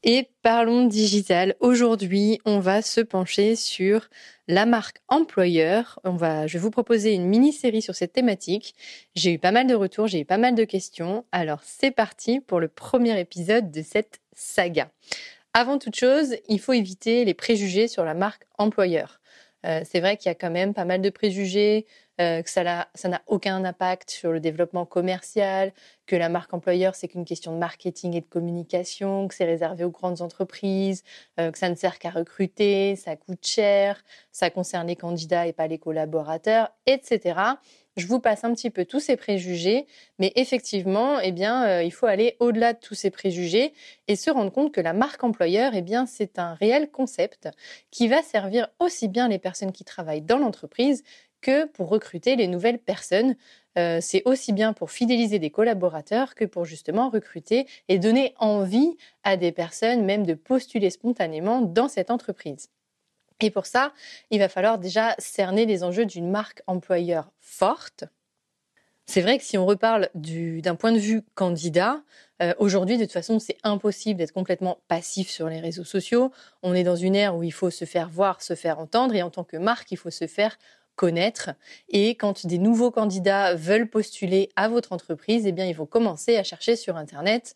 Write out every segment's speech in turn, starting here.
Et parlons digital. Aujourd'hui, on va se pencher sur la marque employeur. Je vais vous proposer une mini-série sur cette thématique. J'ai eu pas mal de retours, j'ai eu pas mal de questions. Alors c'est parti pour le premier épisode de cette saga. Avant toute chose, il faut éviter les préjugés sur la marque employeur. C'est vrai qu'il y a quand même pas mal de préjugés, que ça n'a aucun impact sur le développement commercial, que la marque employeur, c'est qu'une question de marketing et de communication, que c'est réservé aux grandes entreprises, que ça ne sert qu'à recruter, ça coûte cher, ça concerne les candidats et pas les collaborateurs, etc. Je vous passe un petit peu tous ces préjugés, mais effectivement, il faut aller au-delà de tous ces préjugés et se rendre compte que la marque employeur, c'est un réel concept qui va servir aussi bien les personnes qui travaillent dans l'entreprise que pour recruter les nouvelles personnes. C'est aussi bien pour fidéliser des collaborateurs que pour justement recruter et donner envie à des personnes même de postuler spontanément dans cette entreprise. Et pour ça, il va falloir déjà cerner les enjeux d'une marque employeur forte. C'est vrai que si on reparle d'un point de vue candidat, aujourd'hui, de toute façon, c'est impossible d'être complètement passif sur les réseaux sociaux. On est dans une ère où il faut se faire voir, se faire entendre, et en tant que marque, il faut se faire connaître. Et quand des nouveaux candidats veulent postuler à votre entreprise, ils vont commencer à chercher sur Internet,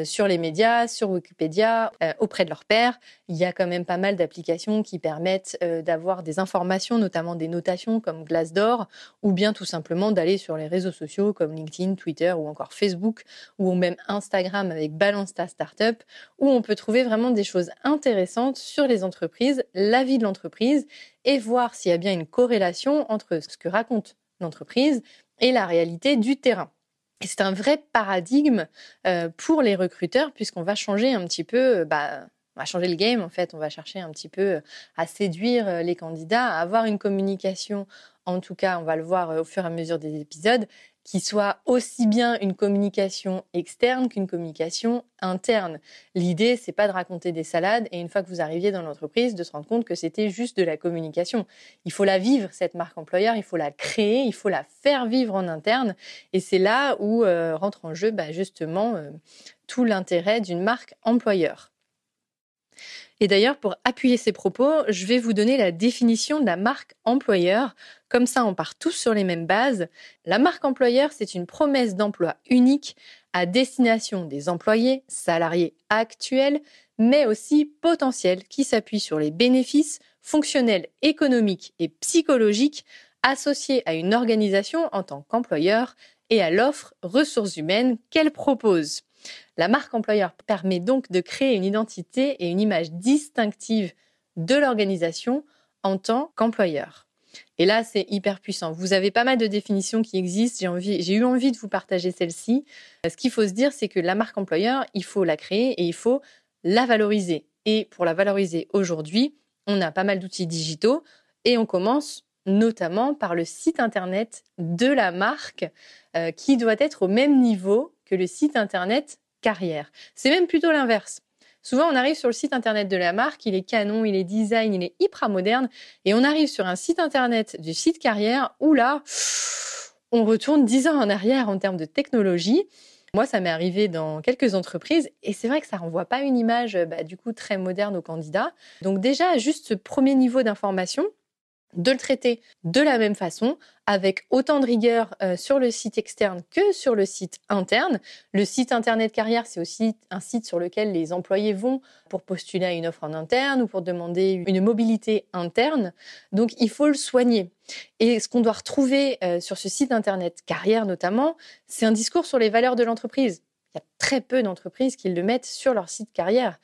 sur les médias, sur Wikipédia, auprès de leurs pairs. Il y a quand même pas mal d'applications qui permettent d'avoir des informations, notamment des notations comme Glassdoor, ou bien tout simplement d'aller sur les réseaux sociaux comme LinkedIn, Twitter ou encore Facebook, ou même Instagram avec Balance ta Startup, où on peut trouver vraiment des choses intéressantes sur les entreprises, la vie de l'entreprise, et voir s'il y a bien une corrélation entre ce que raconte l'entreprise et la réalité du terrain. Et c'est un vrai paradigme pour les recruteurs, puisqu'on va changer un petit peu, on va changer le game en fait, on va chercher un petit peu à séduire les candidats, à avoir une communication, en tout cas on va le voir au fur et à mesure des épisodes, qui soit aussi bien une communication externe qu'une communication interne. L'idée, c'est pas de raconter des salades et une fois que vous arriviez dans l'entreprise, de se rendre compte que c'était juste de la communication. Il faut la vivre, cette marque employeur, il faut la créer, il faut la faire vivre en interne et c'est là où rentre en jeu justement tout l'intérêt d'une marque employeur. Et d'ailleurs, pour appuyer ces propos, je vais vous donner la définition de la marque employeur. Comme ça, on part tous sur les mêmes bases. La marque employeur, c'est une promesse d'emploi unique à destination des employés, salariés actuels, mais aussi potentiels, qui s'appuie sur les bénéfices fonctionnels, économiques et psychologiques associés à une organisation en tant qu'employeur et à l'offre ressources humaines qu'elle propose. La marque employeur permet donc de créer une identité et une image distinctive de l'organisation en tant qu'employeur. Et là, c'est hyper puissant. Vous avez pas mal de définitions qui existent. J'ai eu envie de vous partager celle-ci. Ce qu'il faut se dire, c'est que la marque employeur, il faut la créer et il faut la valoriser. Et pour la valoriser aujourd'hui, on a pas mal d'outils digitaux et on commence notamment par le site internet de la marque qui doit être au même niveau que le site internet carrière. C'est même plutôt l'inverse. Souvent, on arrive sur le site internet de la marque, il est canon, il est design, il est hyper moderne, et on arrive sur un site internet du site carrière où là, on retourne 10 ans en arrière en termes de technologie. Moi, ça m'est arrivé dans quelques entreprises et c'est vrai que ça renvoie pas une image du coup très moderne aux candidats. Donc déjà, juste ce premier niveau d'information, de le traiter de la même façon, avec autant de rigueur sur le site externe que sur le site interne. Le site Internet Carrière, c'est aussi un site sur lequel les employés vont pour postuler à une offre en interne ou pour demander une mobilité interne. Donc, il faut le soigner. Et ce qu'on doit retrouver sur ce site Internet Carrière notamment, c'est un discours sur les valeurs de l'entreprise. Il y a très peu d'entreprises qui le mettent sur leur site carrière.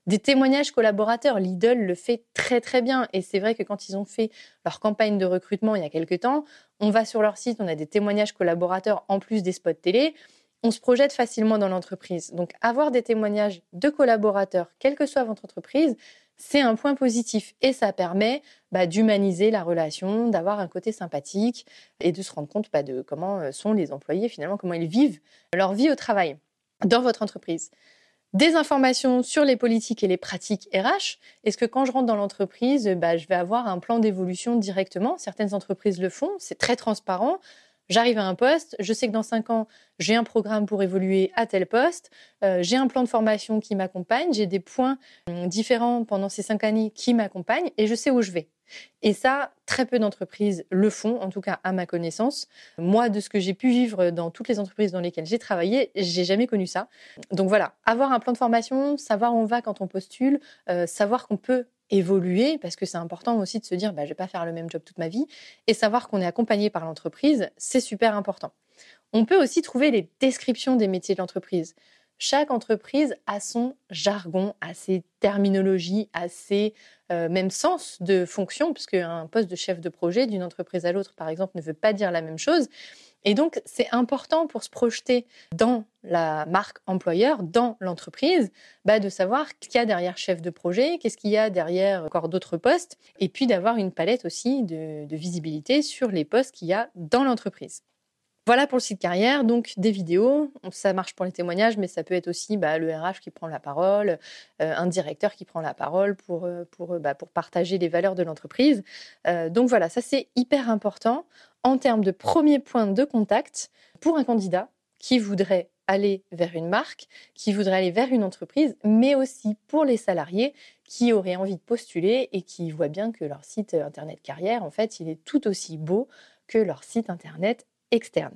Des témoignages collaborateurs, Lidl le fait très très bien et c'est vrai que quand ils ont fait leur campagne de recrutement il y a quelques temps, on va sur leur site, on a des témoignages collaborateurs en plus des spots télé, on se projette facilement dans l'entreprise. Donc avoir des témoignages de collaborateurs, quelle que soit votre entreprise, c'est un point positif et ça permet d'humaniser la relation, d'avoir un côté sympathique et de se rendre compte de comment sont les employés finalement, comment ils vivent leur vie au travail dans votre entreprise. Des informations sur les politiques et les pratiques RH. Est-ce que quand je rentre dans l'entreprise, je vais avoir un plan d'évolution directement ? Certaines entreprises le font, c'est très transparent. J'arrive à un poste, je sais que dans 5 ans, j'ai un programme pour évoluer à tel poste, j'ai un plan de formation qui m'accompagne, j'ai des points différents pendant ces 5 années qui m'accompagnent et je sais où je vais. Et ça, très peu d'entreprises le font, en tout cas à ma connaissance. Moi, de ce que j'ai pu vivre dans toutes les entreprises dans lesquelles j'ai travaillé, j'ai jamais connu ça. Donc voilà, avoir un plan de formation, savoir où on va quand on postule, savoir qu'on peut évoluer, parce que c'est important aussi de se dire, je vais pas faire le même job toute ma vie, et savoir qu'on est accompagné par l'entreprise, c'est super important. On peut aussi trouver les descriptions des métiers de l'entreprise. Chaque entreprise a son jargon, a ses terminologies, a ses même sens de fonction, puisque un poste de chef de projet d'une entreprise à l'autre, par exemple, ne veut pas dire la même chose. Et donc, c'est important pour se projeter dans la marque employeur, dans l'entreprise, de savoir ce qu'il y a derrière chef de projet, qu'est-ce qu'il y a derrière encore d'autres postes, et puis d'avoir une palette aussi de visibilité sur les postes qu'il y a dans l'entreprise. Voilà pour le site carrière, donc des vidéos, ça marche pour les témoignages, mais ça peut être aussi le RH qui prend la parole, un directeur qui prend la parole pour partager les valeurs de l'entreprise. Donc voilà, ça c'est hyper important en termes de premier point de contact pour un candidat qui voudrait aller vers une marque, qui voudrait aller vers une entreprise, mais aussi pour les salariés qui auraient envie de postuler et qui voient bien que leur site internet carrière, en fait, il est tout aussi beau que leur site internet externe.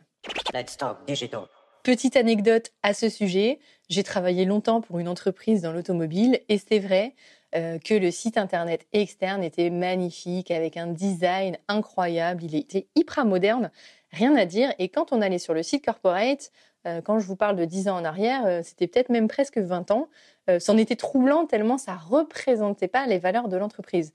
Let's talk digital. Petite anecdote à ce sujet, j'ai travaillé longtemps pour une entreprise dans l'automobile et c'est vrai que le site internet externe était magnifique avec un design incroyable, il était hyper moderne, rien à dire. Et quand on allait sur le site corporate, quand je vous parle de 10 ans en arrière, c'était peut-être même presque 20 ans, c'en était troublant tellement ça représentait pas les valeurs de l'entreprise.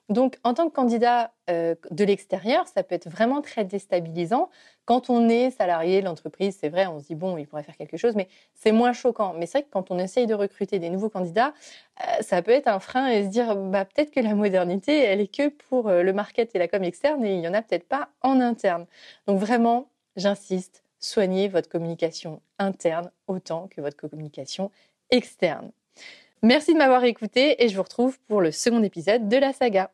Donc, en tant que candidat de l'extérieur, ça peut être vraiment très déstabilisant. Quand on est salarié de l'entreprise, c'est vrai, on se dit, bon, il pourrait faire quelque chose, mais c'est moins choquant. Mais c'est vrai que quand on essaye de recruter des nouveaux candidats, ça peut être un frein et se dire, peut-être que la modernité, elle est que pour le market et la com externe et il n'y en a peut-être pas en interne. Donc vraiment, j'insiste, soignez votre communication interne autant que votre communication externe. Merci de m'avoir écouté et je vous retrouve pour le second épisode de la saga.